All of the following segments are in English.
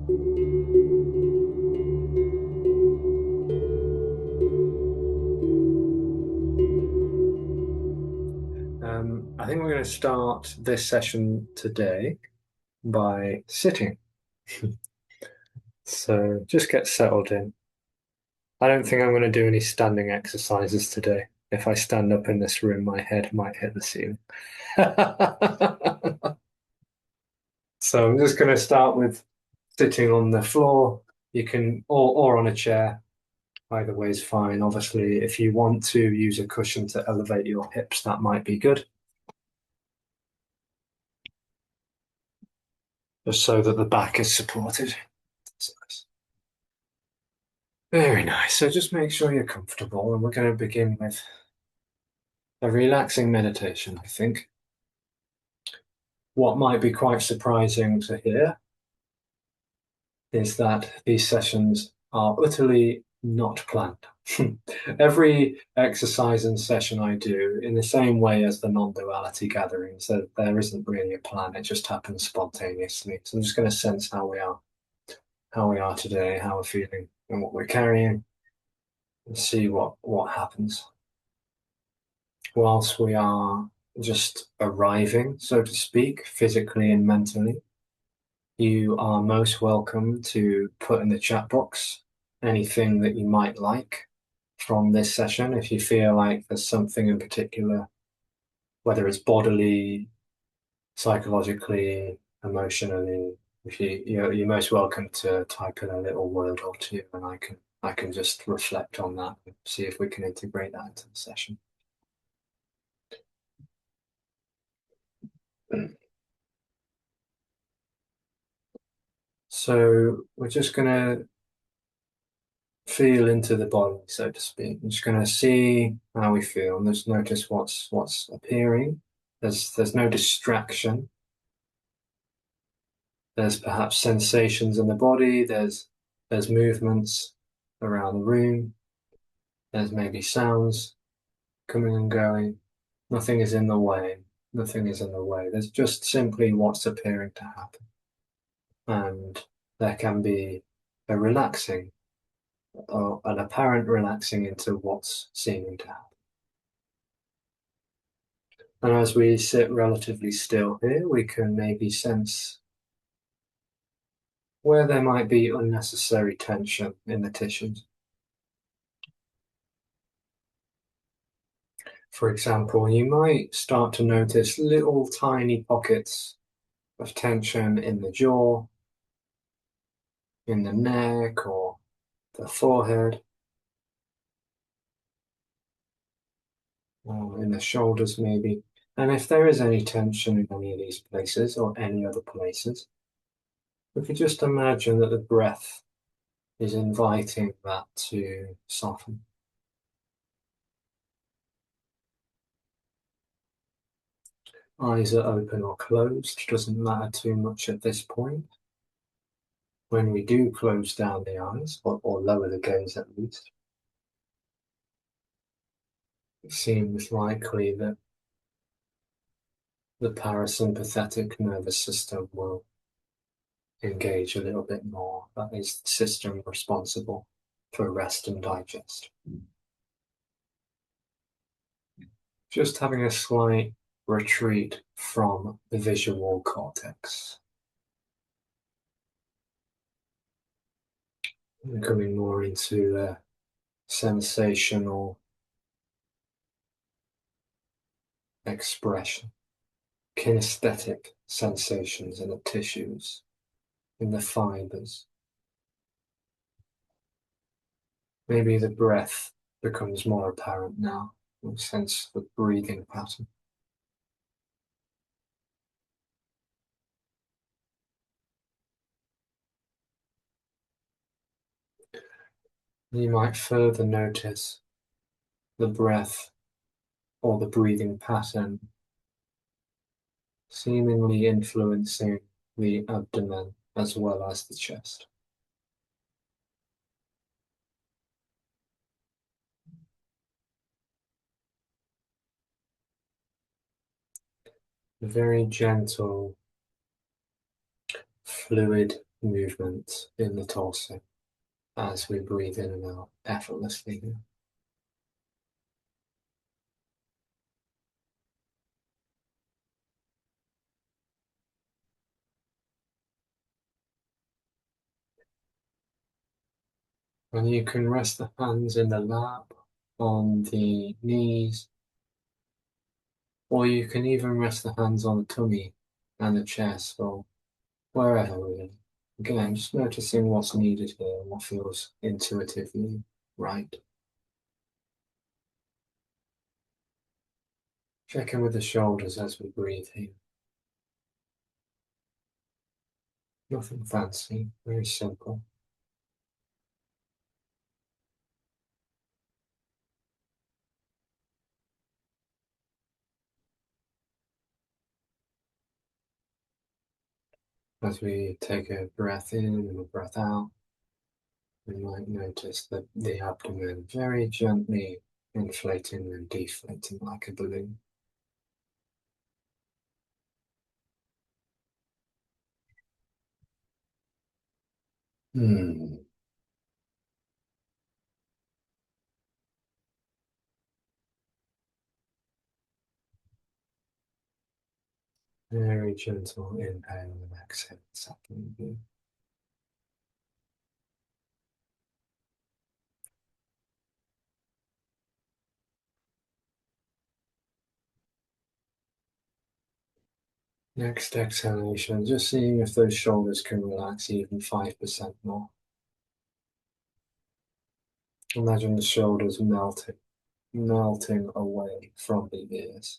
I think we're going to start this session today by sitting. So just get settled in. I don't think I'm going to do any standing exercises today. If I stand up in this room, my head might hit the ceiling. So I'm just going to start with sitting on the floor. You can, or on a chair. Either way is fine. Obviously, if you want to use a cushion to elevate your hips, that might be good. Just so that the back is supported. That's nice. Very nice. So just make sure you're comfortable, and we're going to begin with a relaxing meditation, I think. What might be quite surprising to hear is that these sessions are utterly not planned. Every exercise and session I do, in the same way as the non-duality gatherings, that there isn't really a plan, it just happens spontaneously. So I'm just going to sense how we are today, how we're feeling, and what we're carrying, and see what happens. Whilst we are just arriving, so to speak, physically and mentally, you are most welcome to put in the chat box anything that you might like from this session. If you feel like there's something in particular, whether it's bodily, psychologically, emotionally, if you're most welcome to type in a little word or two, and I can just reflect on that and see if we can integrate that into the session. So we're just going to feel into the body, so to speak. I'm just going to see how we feel and just notice what's appearing. There's no distraction. There's perhaps sensations in the body. There's movements around the room. There's maybe sounds coming and going. Nothing is in the way. Nothing is in the way. There's just simply what's appearing to happen. And there can be a relaxing or an apparent relaxing into what's seeming to happen. And as we sit relatively still here, we can maybe sense where there might be unnecessary tension in the tissues. For example, you might start to notice little tiny pockets of tension in the jaw, in the neck, or the forehead, or in the shoulders maybe. And if there is any tension in any of these places or any other places, we could just imagine that the breath is inviting that to soften. Eyes are open or closed, doesn't matter too much at this point. When we do close down the eyes, or lower the gaze at least, it seems likely that the parasympathetic nervous system will engage a little bit more. That is the system responsible for rest and digest. Just having a slight retreat from the visual cortex. And coming more into a sensational expression, kinesthetic sensations in the tissues, in the fibers. Maybe the breath becomes more apparent now. You sense the breathing pattern. You might further notice the breath or the breathing pattern seemingly influencing the abdomen as well as the chest. A very gentle, fluid movement in the torso as we breathe in and out effortlessly here. And you can rest the hands in the lap, on the knees, or you can even rest the hands on the tummy and the chest, or wherever really. Again, just noticing what's needed here, what feels intuitively right. Check in with the shoulders as we breathe here. Nothing fancy, very simple. As we take a breath in and a breath out, we might notice that the abdomen very gently inflating and deflating like a balloon. Hmm. Very gentle inhale and exhale, settling in. Next exhalation, just seeing if those shoulders can relax even 5% more. Imagine the shoulders melting away from the ears.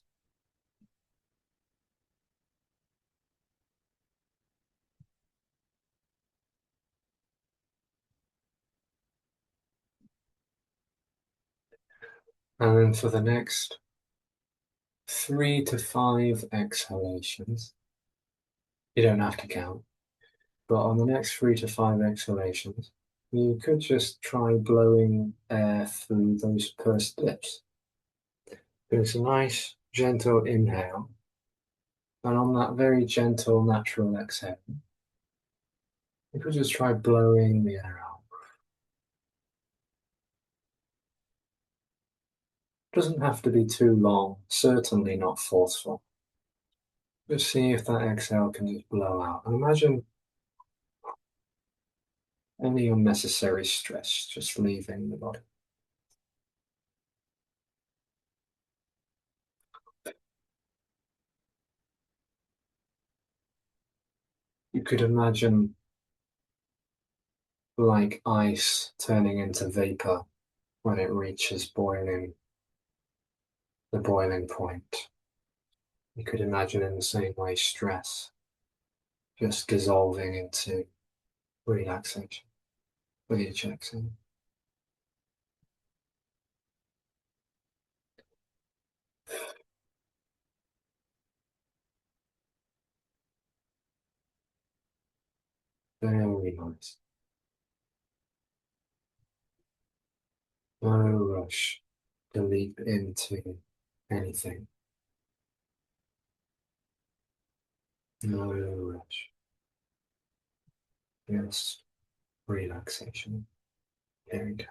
And then for the next 3 to 5 exhalations, you don't have to count, but on the next 3 to 5 exhalations, you could just try blowing air through those pursed lips. It's a nice, gentle inhale, and on that very gentle, natural exhale, you could just try blowing the air out. Doesn't have to be too long, certainly not forceful. Just see if that exhale can just blow out. And imagine any unnecessary stress just leaving the body. You could imagine like ice turning into vapor when it reaches the boiling point. You could imagine in the same way stress just dissolving into relaxation with each exhale. Very nice. No rush to leap into anything. No rush. Just relaxation. There we go.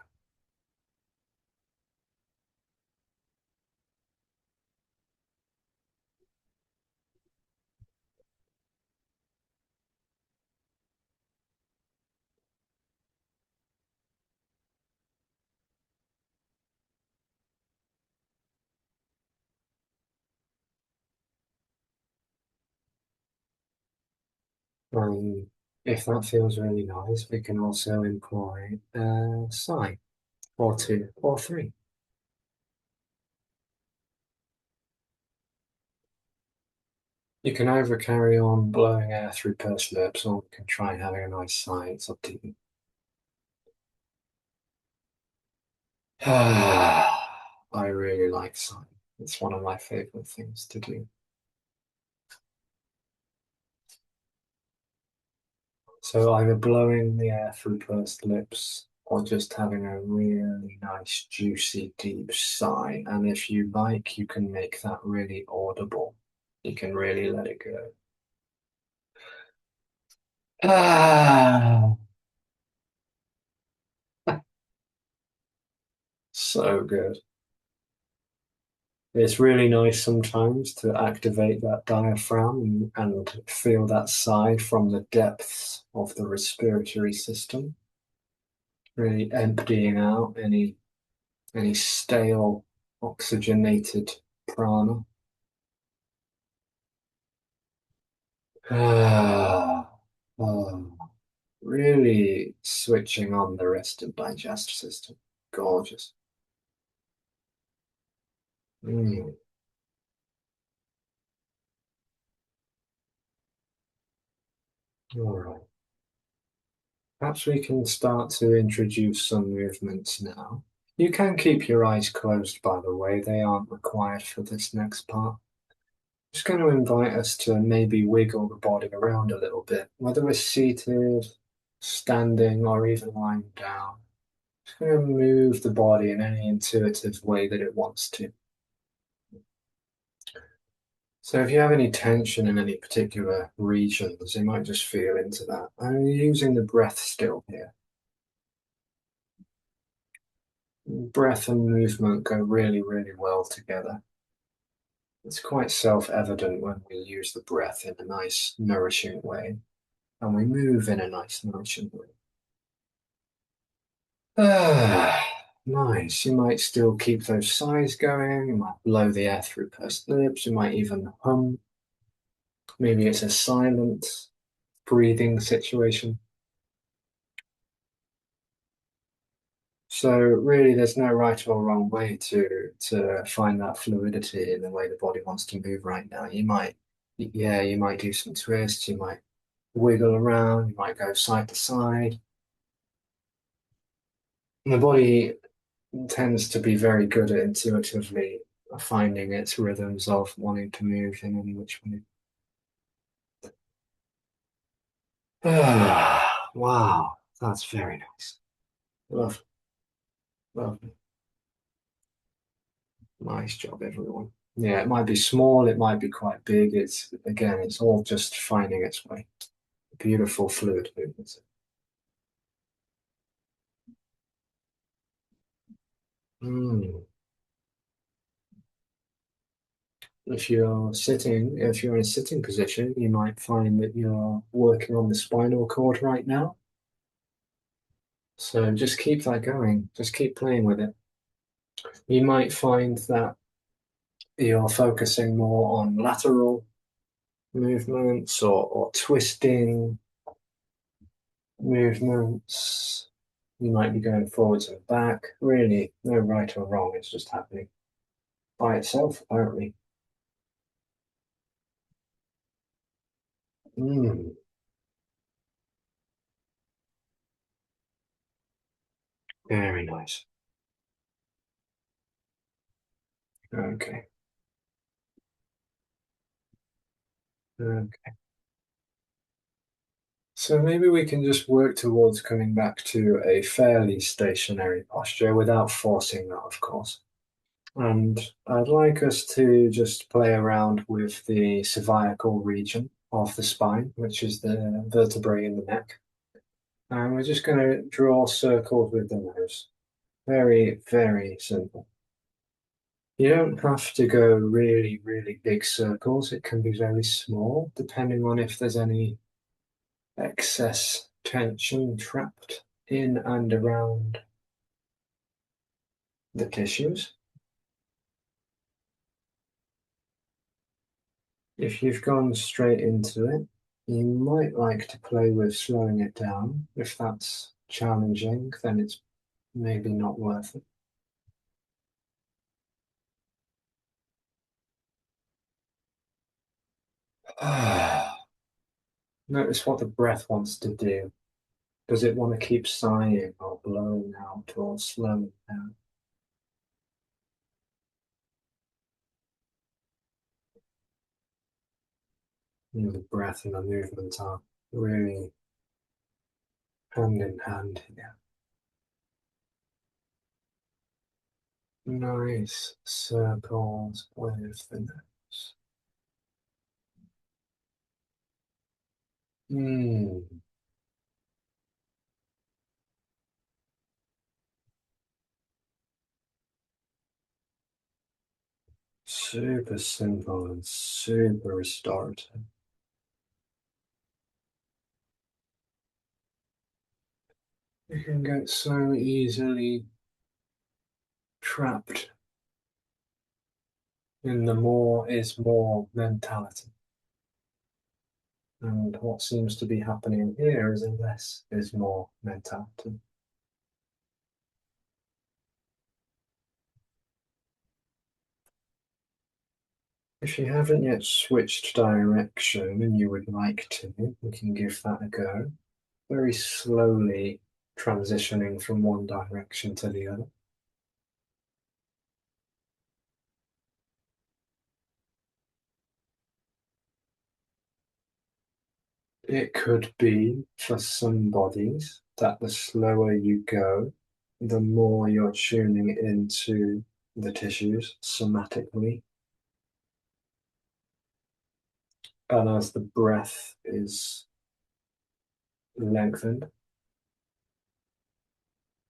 If that feels really nice, we can also employ a sigh or two or three. You can either carry on blowing air through pursed lips or you can try having a nice sigh. It's up to you. I really like sighing. It's one of my favorite things to do. So either blowing the air through pursed lips or just having a really nice, juicy, deep sigh. And if you like, you can make that really audible. You can really let it go. Ah, so good. It's really nice sometimes to activate that diaphragm and feel that sigh from the depths of the respiratory system, really emptying out any stale oxygenated prana. Ah, oh, really switching on the rest of digestive system. Gorgeous. Mm, all right. Perhaps we can start to introduce some movements now. You can keep your eyes closed, by the way. They aren't required for this next part. Just going to invite us to maybe wiggle the body around a little bit, whether we're seated, standing, or even lying down. Just going to move the body in any intuitive way that it wants to. So if you have any tension in any particular regions, you might just feel into that. I'm using the breath still here. Breath and movement go really, really well together. It's quite self-evident when we use the breath in a nice, nourishing way, and we move in a nice, nourishing way. Ah, nice. You might still keep those sighs going. You might blow the air through pursed lips. You might even hum. Maybe it's a silent breathing situation. So really, there's no right or wrong way to find that fluidity in the way the body wants to move right now. Yeah, you might do some twists. You might wiggle around. You might go side to side. And the body tends to be very good at intuitively finding its rhythms of wanting to move in any which way. Ah, wow, that's very nice. Love, lovely. Nice job, everyone. Yeah, it might be small, it might be quite big. It's again, it's all just finding its way. Beautiful fluid movements. Mm. If you're in a sitting position, you might find that you're working on the spinal cord right now. So just keep that going. Just keep playing with it. You might find that you're focusing more on lateral movements or twisting movements. You might be going forwards and back. Really, no right or wrong. It's just happening by itself, apparently. Mm, very nice. Okay. Okay. So maybe we can just work towards coming back to a fairly stationary posture without forcing that, of course. And I'd like us to just play around with the cervical region of the spine, which is the vertebrae in the neck. And we're just going to draw circles with the nose. Very, very simple. You don't have to go really, really big circles. It can be very small, depending on if there's any excess tension trapped in and around the tissues. If you've gone straight into it, you might like to play with slowing it down. If that's challenging, then it's maybe not worth it. Notice what the breath wants to do. Does it want to keep sighing or blowing out or slowing down? The breath and the movement are really hand in hand here. Nice circles with the nose. Hmm. super simple and super restorative. You can get so easily trapped in the more is more mentality. And what seems to be happening here is a less is more mentality. If you haven't yet switched direction and you would like to, we can give that a go. Very slowly transitioning from one direction to the other. It could be for some bodies that the slower you go, the more you're tuning into the tissues somatically. And as the breath is lengthened,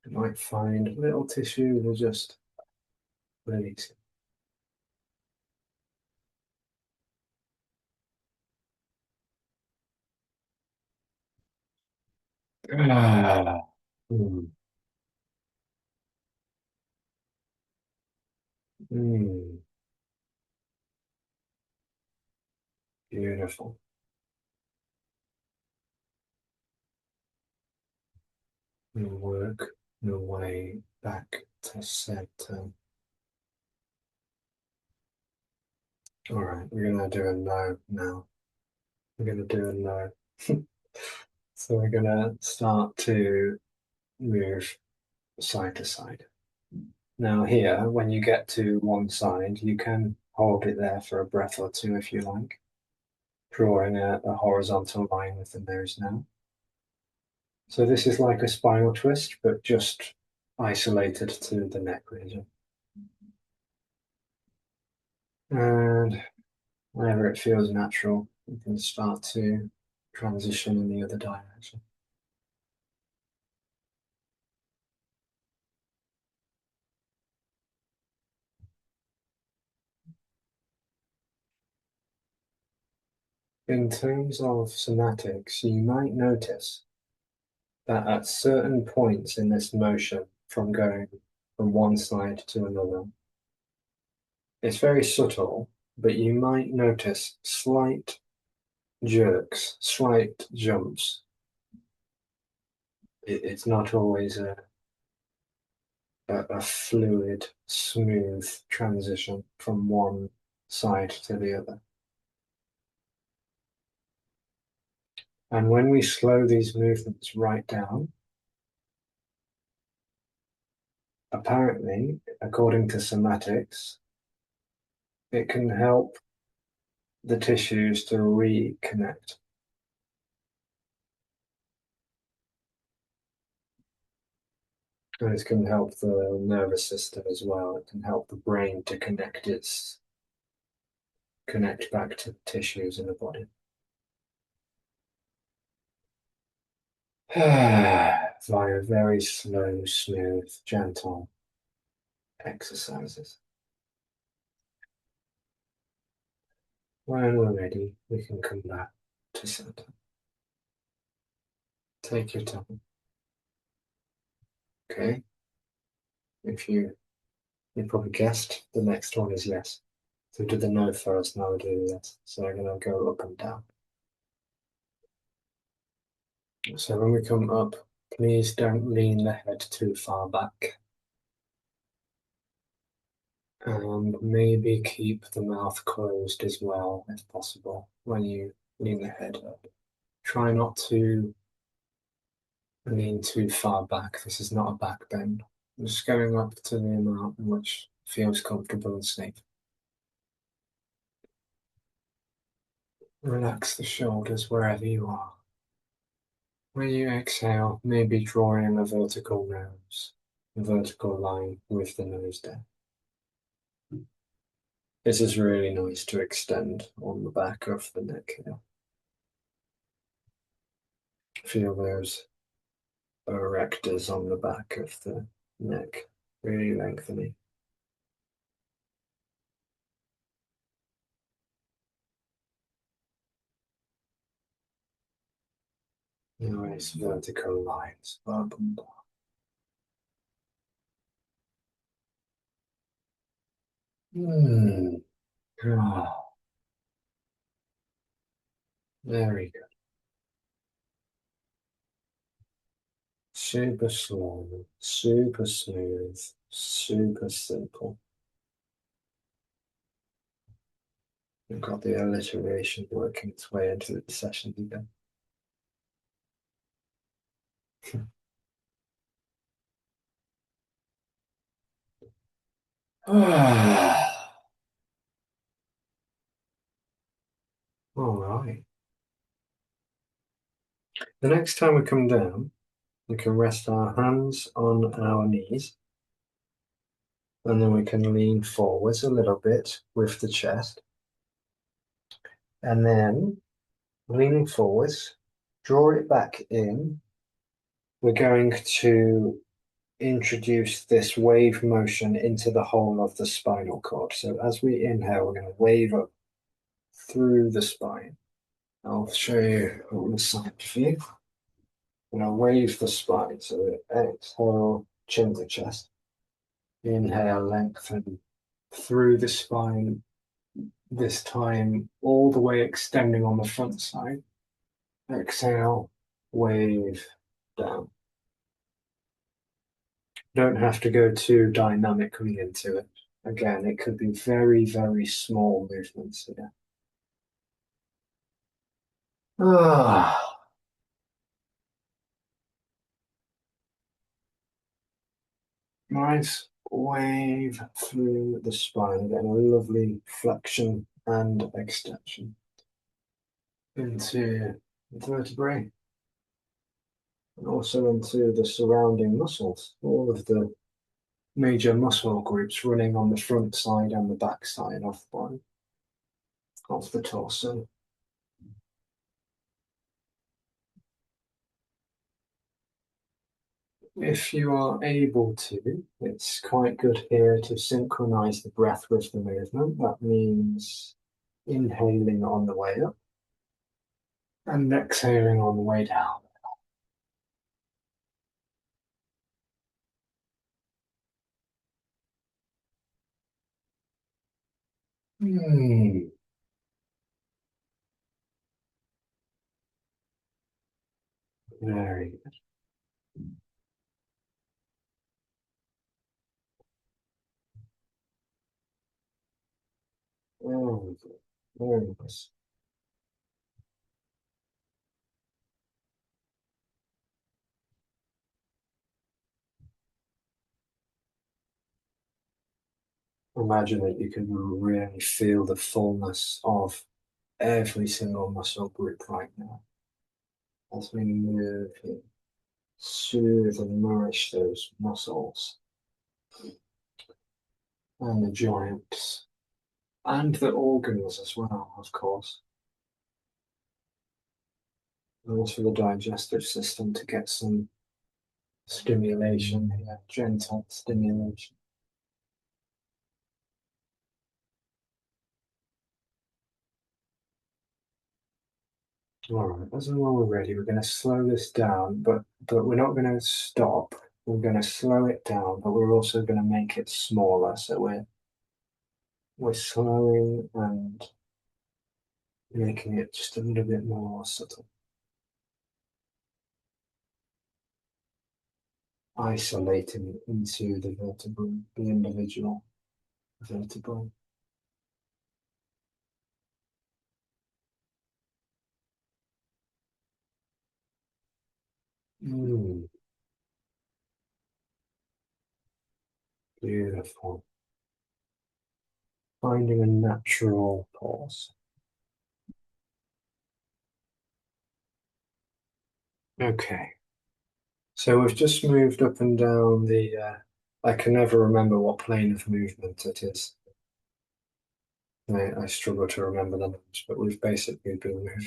you might find little tissues are just releasing. Ah, mm, mm, beautiful. And work your way back to center. All right, we're gonna do a no now. We're gonna do a no. So we're gonna start to move side to side. Now here, when you get to one side, you can hold it there for a breath or two if you like, drawing a horizontal line with the nose now. So this is like a spinal twist, but just isolated to the neck region. And whenever it feels natural, you can start to transition in the other direction. In terms of somatics, you might notice that at certain points in this motion, from going from one side to another, it's very subtle, but you might notice slight jerks, slight jumps. It's not always a fluid, smooth transition from one side to the other. And when we slow these movements right down, apparently, according to somatics, it can help the tissues to reconnect. And it can help the nervous system as well. It can help the brain to connect back to the tissues in the body. Via very slow, smooth, gentle exercises. When we're ready, we can come back to center. Take your time. Okay. If you probably guessed, the next one is yes. So we did the no first, now we do yes. So I'm gonna go up and down. So when we come up, please don't lean the head too far back. And maybe keep the mouth closed as well, if possible, when you lean the head up. Try not to lean too far back. This is not a back bend. I'm just going up to the amount in which feels comfortable and safe. Relax the shoulders wherever you are. When you exhale, maybe drawing a vertical nose, a vertical line with the nose down. This is really nice to extend on the back of the neck here. Feel those erectors on the back of the neck, really lengthening. Nice vertical lines. Blah, blah, blah. Hmm. Ah, very good. Super slow, super smooth, super simple. We've got the alliteration working its way into the session again. Ah, all right. The next time we come down, we can rest our hands on our knees, and then we can lean forwards a little bit with the chest, and then leaning forwards, draw it back in. We're going to introduce this wave motion into the whole of the spinal cord. So as we inhale, we're going to wave up through the spine. I'll show you on the side view. I'm going to wave the spine. So exhale, chin to chest. Inhale, lengthen through the spine, this time all the way extending on the front side. Exhale, wave down. Don't have to go too dynamically into it. Again, it could be very, very small movements here. Ah, nice wave through the spine. Again, a lovely flexion and extension into the vertebrae and also into the surrounding muscles. All of the major muscle groups running on the front side and the back side of the body, of the torso. If you are able to, it's quite good here to synchronize the breath with the movement. That means inhaling on the way up and exhaling on the way down. Hmm, very good. Very good. Very nice. Imagine that you can really feel the fullness of every single muscle group right now as we move in, soothe and nourish those muscles and the joints and the organs as well, of course, and also the digestive system to get some stimulation here, gentle stimulation. All right, as and when we're ready, we're going to slow this down, but we're not going to stop. We're going to slow it down, but we're also going to make it smaller. So we're slowing and making it just a little bit more subtle, isolating into the vertebrae, the individual vertebrae. Mm, beautiful. Finding a natural pause. Okay, so we've just moved up and down the. I can never remember what plane of movement it is. I struggle to remember the names, but we've basically been moving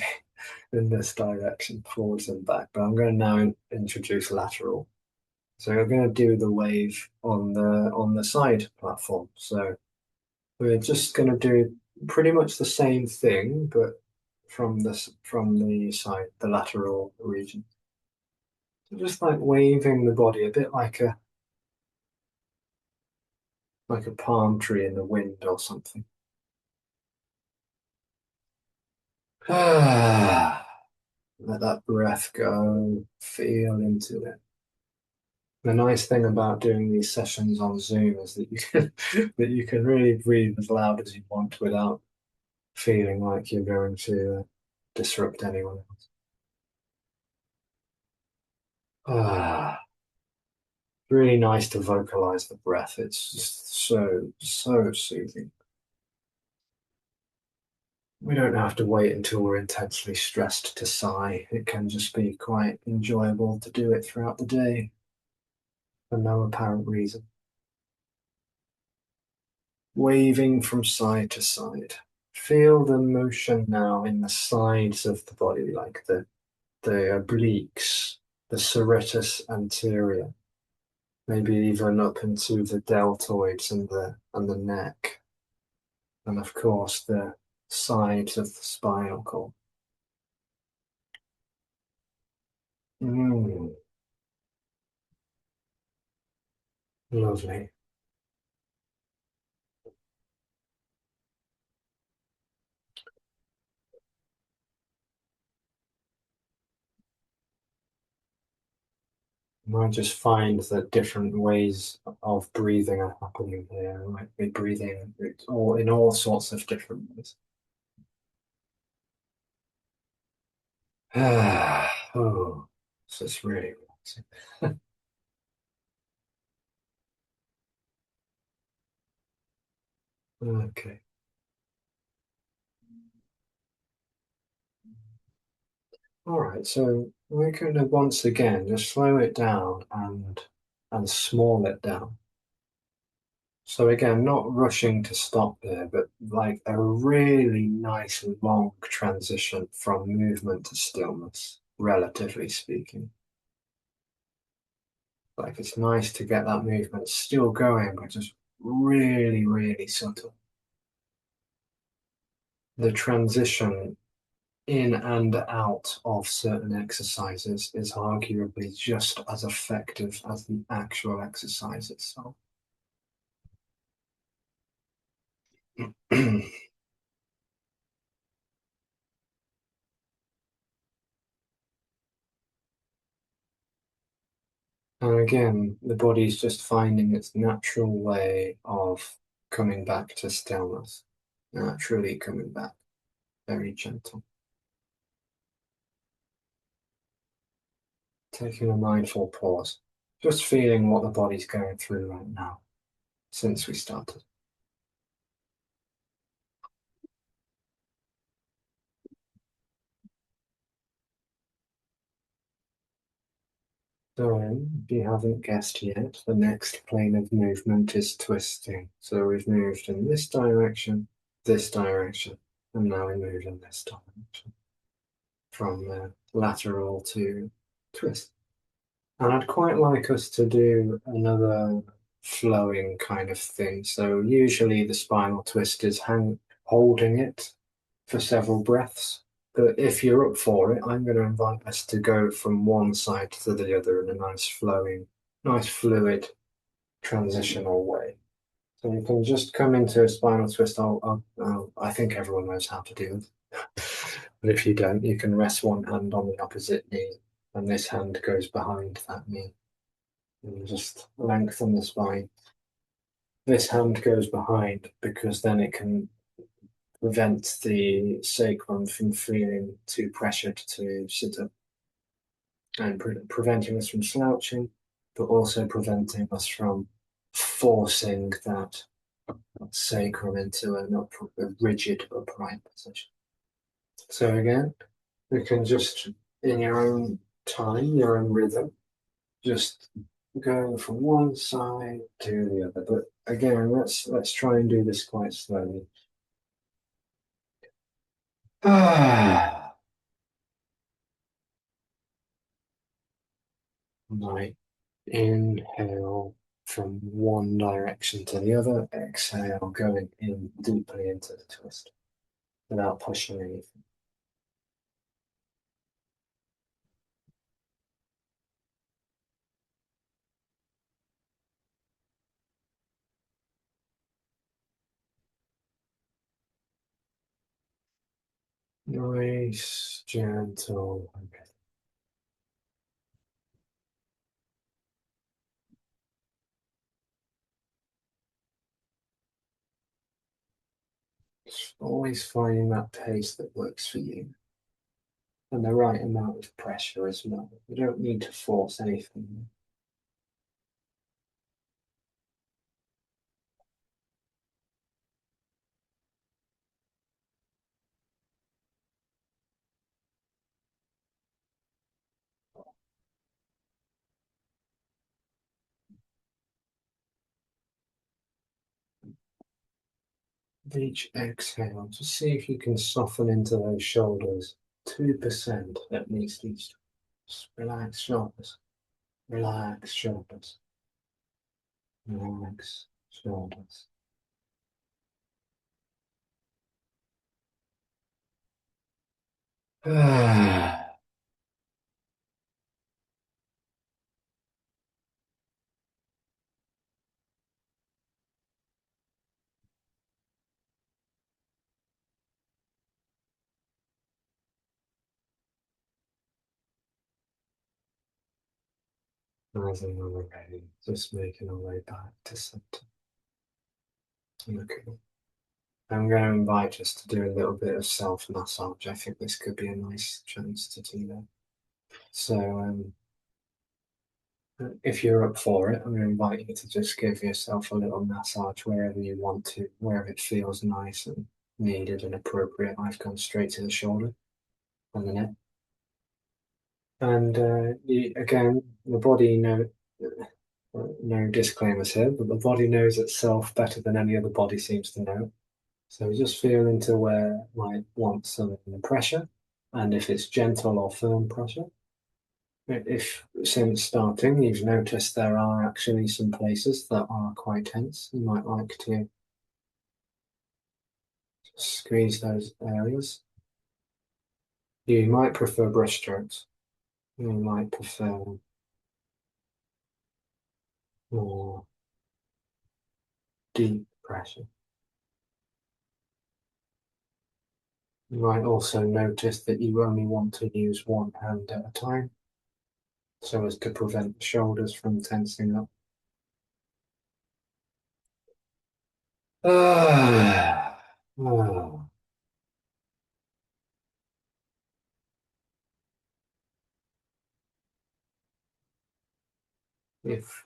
in this direction, forwards and back. But I'm going to now introduce lateral. So we're going to do the wave on the side platform. So we're just going to do pretty much the same thing, but from the side, the lateral region. Just like waving the body a bit like a palm tree in the wind or something. Let that breath go, feel into it. The nice thing about doing these sessions on Zoom is that you can that you can really breathe as loud as you want without feeling like you're going to disrupt anyone else. Ah, really nice to vocalize the breath. It's just so soothing. We don't have to wait until we're intensely stressed to sigh. It can just be quite enjoyable to do it throughout the day for no apparent reason. Waving from side to side. Feel the motion now in the sides of the body, like the obliques, the serratus anterior, maybe even up into the deltoids and the neck, and of course the sides of the spinal cord. Mm, lovely. I just find that different ways of breathing are happening here. I might be breathing all in all sorts of different ways. Oh, so it's really relaxing. Okay. All right. So we're going to once again just slow it down and small it down. So again, not rushing to stop there, but like a really nice long transition from movement to stillness, relatively speaking. Like it's nice to get that movement still going, but just really subtle. The transition in and out of certain exercises is arguably just as effective as the actual exercise itself. And again, the body's just finding its natural way of coming back to stillness, naturally coming back, very gentle. Taking a mindful pause, just feeling what the body's going through right now since we started. So, if you haven't guessed yet, the next plane of movement is twisting. So we've moved in this direction, and now we move in this direction from lateral to twist. And I'd quite like us to do another flowing kind of thing. So usually the spinal twist is holding it for several breaths. But if you're up for it, I'm going to invite us to go from one side to the other in a nice flowing, nice fluid transitional way. So you can just come into a spinal twist. I think everyone knows how to do it. But if you don't, you can rest one hand on the opposite knee, and this hand goes behind that knee. And just lengthen the spine. This hand goes behind because then it can prevent the sacrum from feeling too pressured to sit up and preventing us from slouching, but also preventing us from forcing that sacrum into a rigid upright position. So again, we can just, in your own time, your own rhythm, just go from one side to the other. But again, let's try and do this quite slowly. Ah, right. Inhale from one direction to the other. Exhale, going in deeply into the twist without pushing anything. Nice, gentle. Okay. Just always finding that pace that works for you and the right amount of pressure as well. You don't need to force anything. With each exhale, just see if you can soften into those shoulders. 2% at least each. Just relax shoulders. Relax shoulders. Relax shoulders. Rising when we're ready, just making our way back to center. Okay. I'm going to invite us to do a little bit of self-massage. I think this could be a nice chance to do that. So, if you're up for it, I'm going to invite you to just give yourself a little massage wherever you want to, wherever it feels nice and needed and appropriate. I've gone straight to the shoulder and the neck. And again, the body no disclaimers here, but the body knows itself better than any other body seems to know. So just feel into where it might want some pressure, and if it's gentle or firm pressure. If since starting you've noticed there are actually some places that are quite tense, you might like to squeeze those areas. You might prefer brush strokes. You might prefer more deep pressure. You might also notice that you only want to use one hand at a time so as to prevent the shoulders from tensing up. Ah, ah. If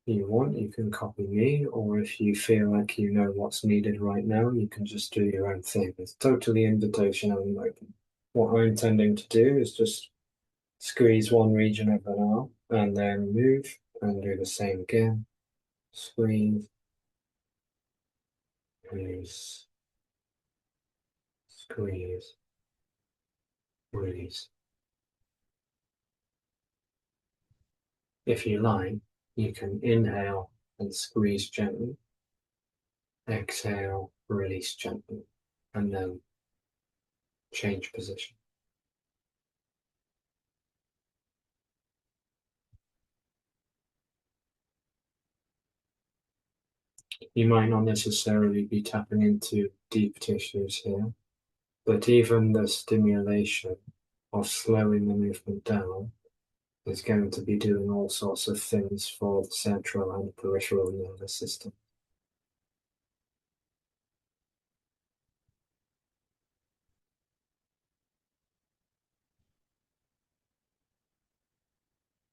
you want, you can copy me, or if you feel like you know what's needed right now, you can just do your own thing. It's totally invitational and open. What I'm intending to do is just squeeze one region of an arm and then move and do the same again. Squeeze, release, squeeze, release. If you like, you can inhale and squeeze gently, exhale, release gently, and then change position. You might not necessarily be tapping into deep tissues here, but even the stimulation of slowing the movement down is going to be doing all sorts of things for the central and peripheral nervous system.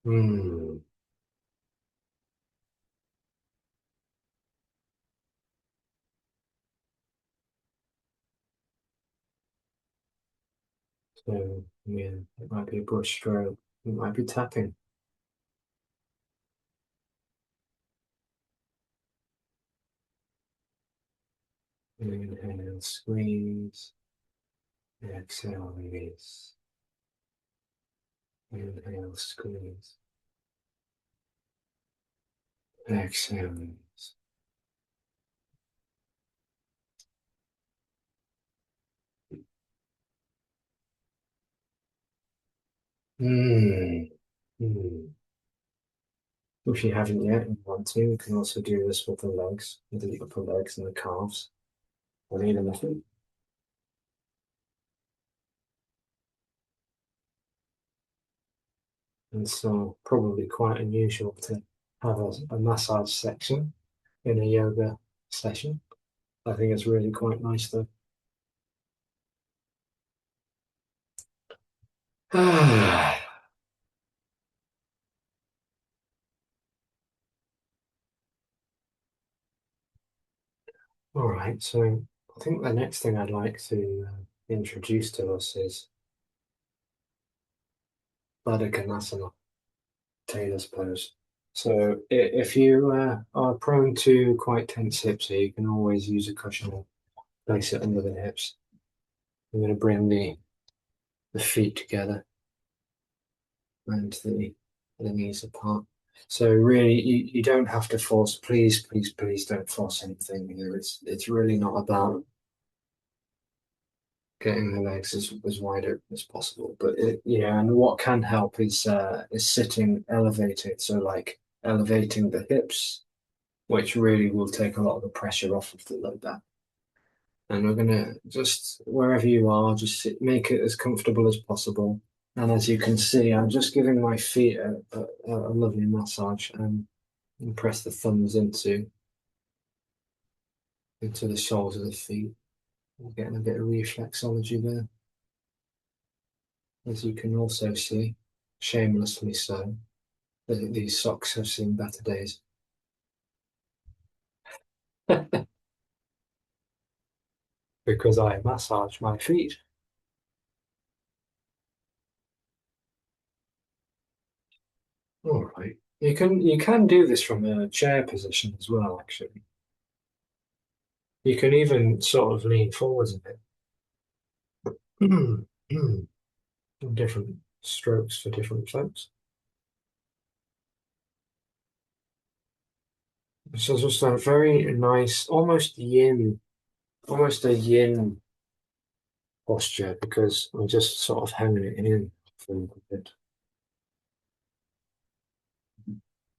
Hmm. So, yeah, it might be a brush stroke, it might be tapping. Inhale, squeeze. Exhale, release. Inhale, squeeze. Exhale, release. Mm. Mm. If you haven't yet and want to, you can also do this with the legs, with the upper legs and the calves, and even the feet. And so probably quite unusual to have a massage section in a yoga session. I think it's really quite nice though. All right, so I think the next thing I'd like to introduce to us is Baddha tailor's pose. So if you are prone to quite tense hips here, you can always use a cushion and place it under the hips. I'm going to bring the feet together and the knees apart. So really, you don't have to force. Please, please, please don't force anything here. It's really not about getting the legs as wide open as possible. But yeah, and what can help is sitting elevated. So like elevating the hips, which really will take a lot of the pressure off of the low back. And we're gonna just wherever you are, just make it as comfortable as possible. And as you can see, I'm just giving my feet a lovely massage and press the thumbs into the soles of the feet. We're getting a bit of reflexology there, as you can also see, shamelessly so. These socks have seen better days. Because I massage my feet. All right. You can do this from a chair position as well, actually. You can even sort of lean forwards a bit. Different strokes for different folks. So it's just a very nice, almost a yin posture because I'm just sort of hemming it in for a little bit.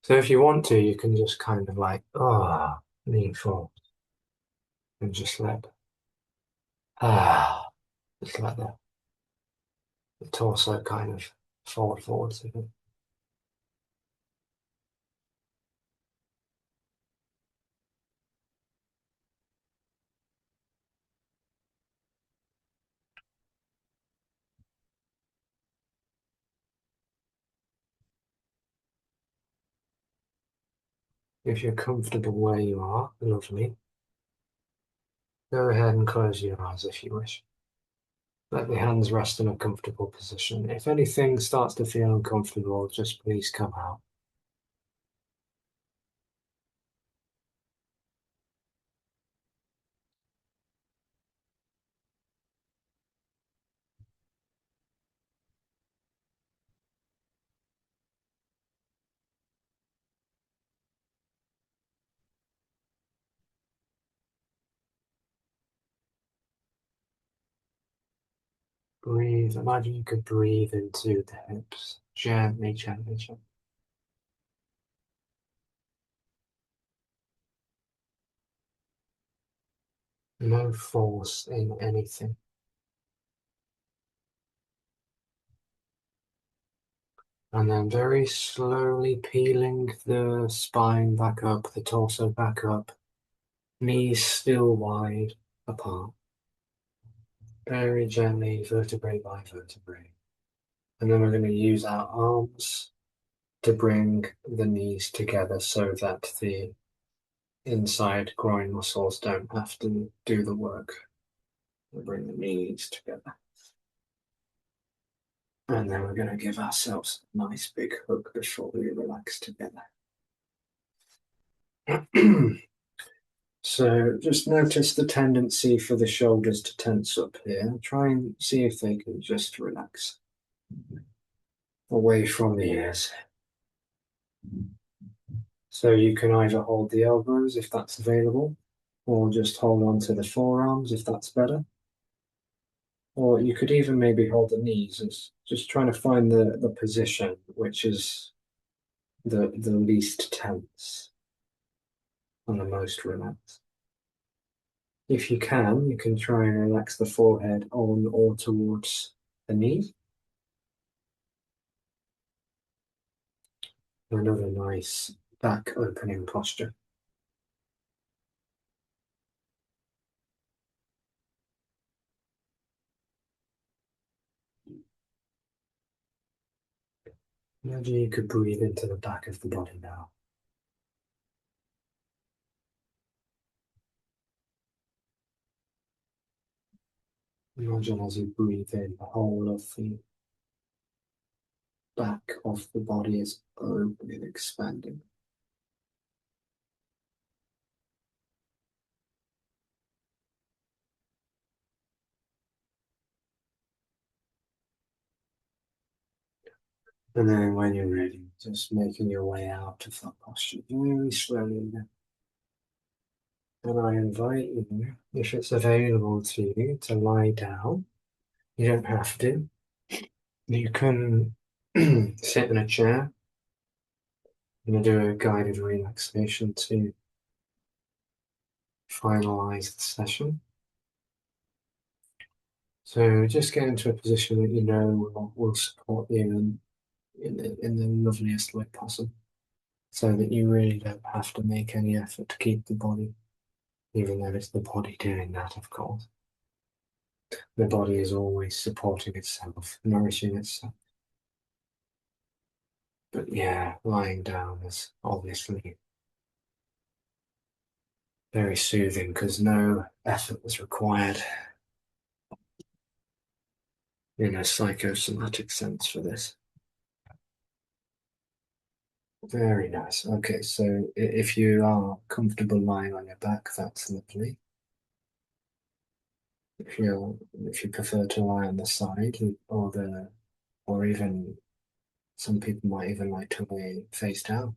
So if you want to, you can just kind of like, lean forward and just ah, just let the torso kind of forwards a bit. If you're comfortable where you are, lovely. Go ahead and close your eyes if you wish. Let the hands rest in a comfortable position. If anything starts to feel uncomfortable, just please come out. Breathe. Imagine you could breathe into the hips. Gently, gently, gently. No force in anything. And then very slowly peeling the spine back up, the torso back up, knees still wide apart. Very gently, vertebrae by vertebrae. And then we're going to use our arms to bring the knees together so that the inside groin muscles don't have to do the work. We'll bring the knees together. And then we're going to give ourselves a nice big hug before we relax together. So just notice the tendency for the shoulders to tense up here. Try and see if they can just relax away from the ears. So you can either hold the elbows if that's available, or just hold on to the forearms if that's better. Or you could even maybe hold the knees. It's just trying to find the position which is the least tense and the most relaxed. If you can try and relax the forehead on or towards the knee. Another nice back opening posture. Imagine you could breathe into the back of the body now. Imagine as you breathe in, the whole of the back of the body is opening, expanding. And then when you're ready, just making your way out of that posture very slowly again. And I invite you, if it's available to you, to lie down. You don't have to. You can sit in a chair. I'm going to do a guided relaxation to finalize the session. So just get into a position that you know will support you in the loveliest way possible, so that you really don't have to make any effort to keep the body, even though it's the body doing that, of course. The body is always supporting itself, nourishing itself. But yeah, lying down is obviously very soothing because no effort is required in a psychosomatic sense for this. Very nice. Okay, so if you are comfortable lying on your back, that's lovely. If you prefer to lie on the side or even some people might even like to lay face down.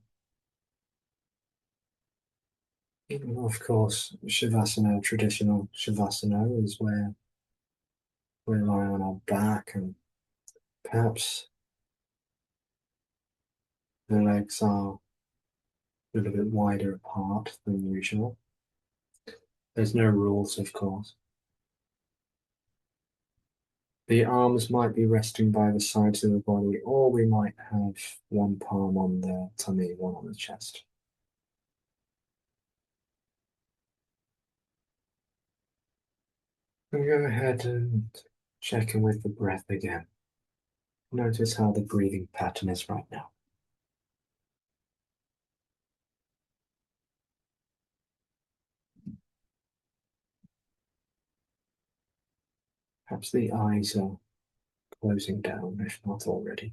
Of course, Shavasana, traditional Shavasana is where we lie on our back and perhaps the legs are a little bit wider apart than usual. There's no rules, of course. The arms might be resting by the sides of the body, or we might have one palm on the tummy, one on the chest. And go ahead and check in with the breath again. Notice how the breathing pattern is right now. Perhaps the eyes are closing down, if not already.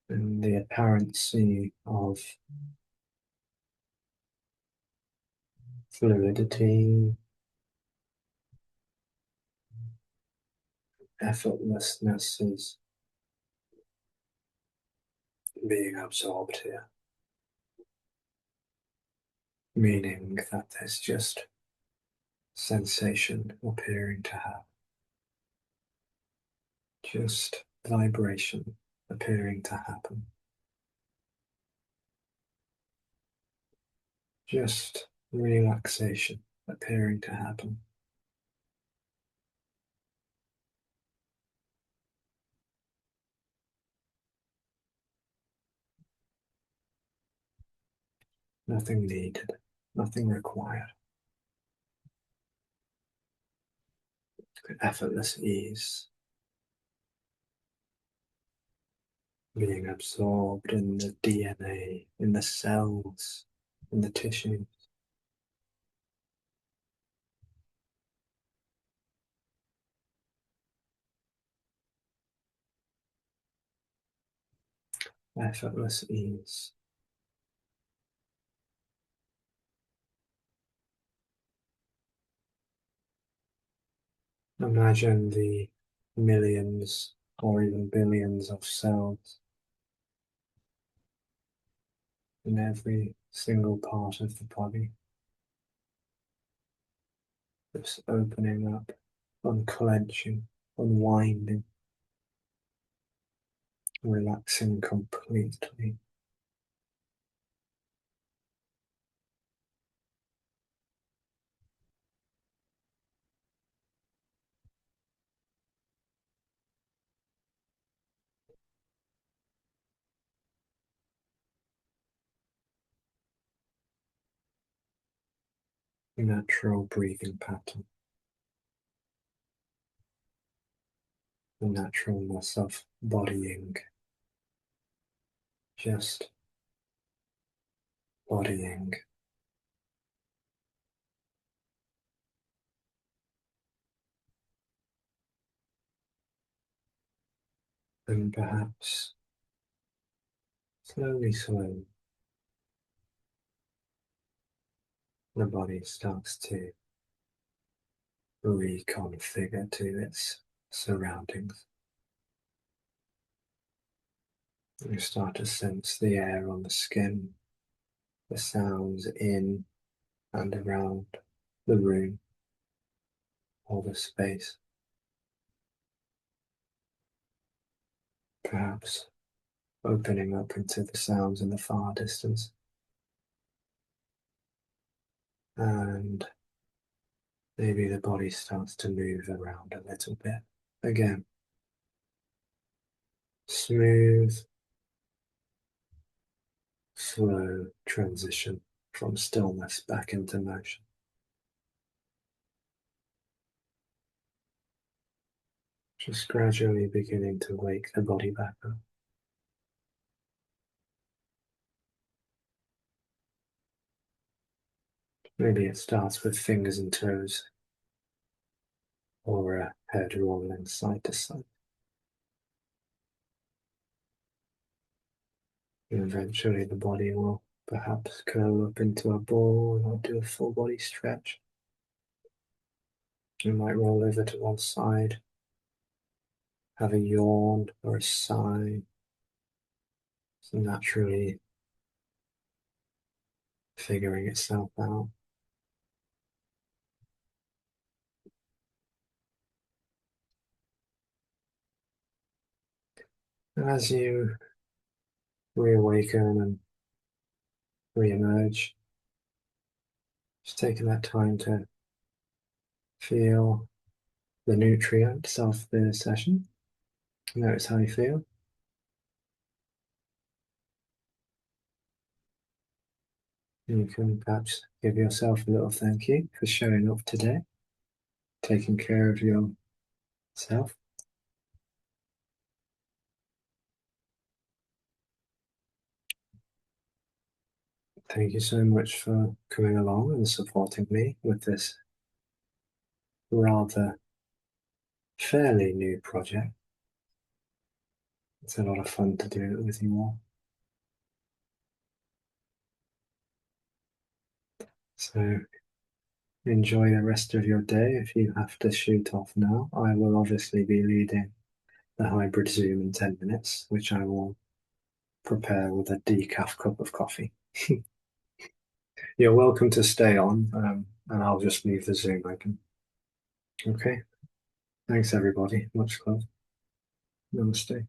And the apparency of fluidity, effortlessness is being absorbed here, meaning that there's just sensation appearing to have, just vibration appearing to happen, just relaxation appearing to happen. Nothing needed, nothing required. Effortless ease, being absorbed in the DNA, in the cells, in the tissue. Effortless ease. Imagine the millions or even billions of cells in every single part of the body, just opening up unclenching, unwinding, relaxing completely. Natural breathing pattern, the naturalness of bodying, just bodying. And perhaps slowly, the body starts to reconfigure to its surroundings. You start to sense the air on the skin, the sounds in and around the room or the space. Perhaps opening up into the sounds in the far distance. And maybe the body starts to move around a little bit. Again, smooth, slow transition from stillness back into motion. Just gradually beginning to wake the body back up. Maybe it starts with fingers and toes, or a head rolling side to side. And eventually the body will perhaps curl up into a ball or do a full body stretch. You might roll over to one side, have a yawn or a sigh, so naturally figuring itself out. And as you reawaken and re-emerge, just taking that time to feel the nutrients of the session. Notice how you feel. You can perhaps give yourself a little thank you for showing up today, taking care of yourself. Thank you so much for coming along and supporting me with this rather fairly new project. It's a lot of fun to do it with you all. So enjoy the rest of your day. If you have to shoot off now, I will obviously be leading the hybrid Zoom in 10 minutes, which I will prepare with a decaf cup of coffee. You're welcome to stay on, and I'll just leave the Zoom open. Okay, thanks everybody. Much love. Namaste.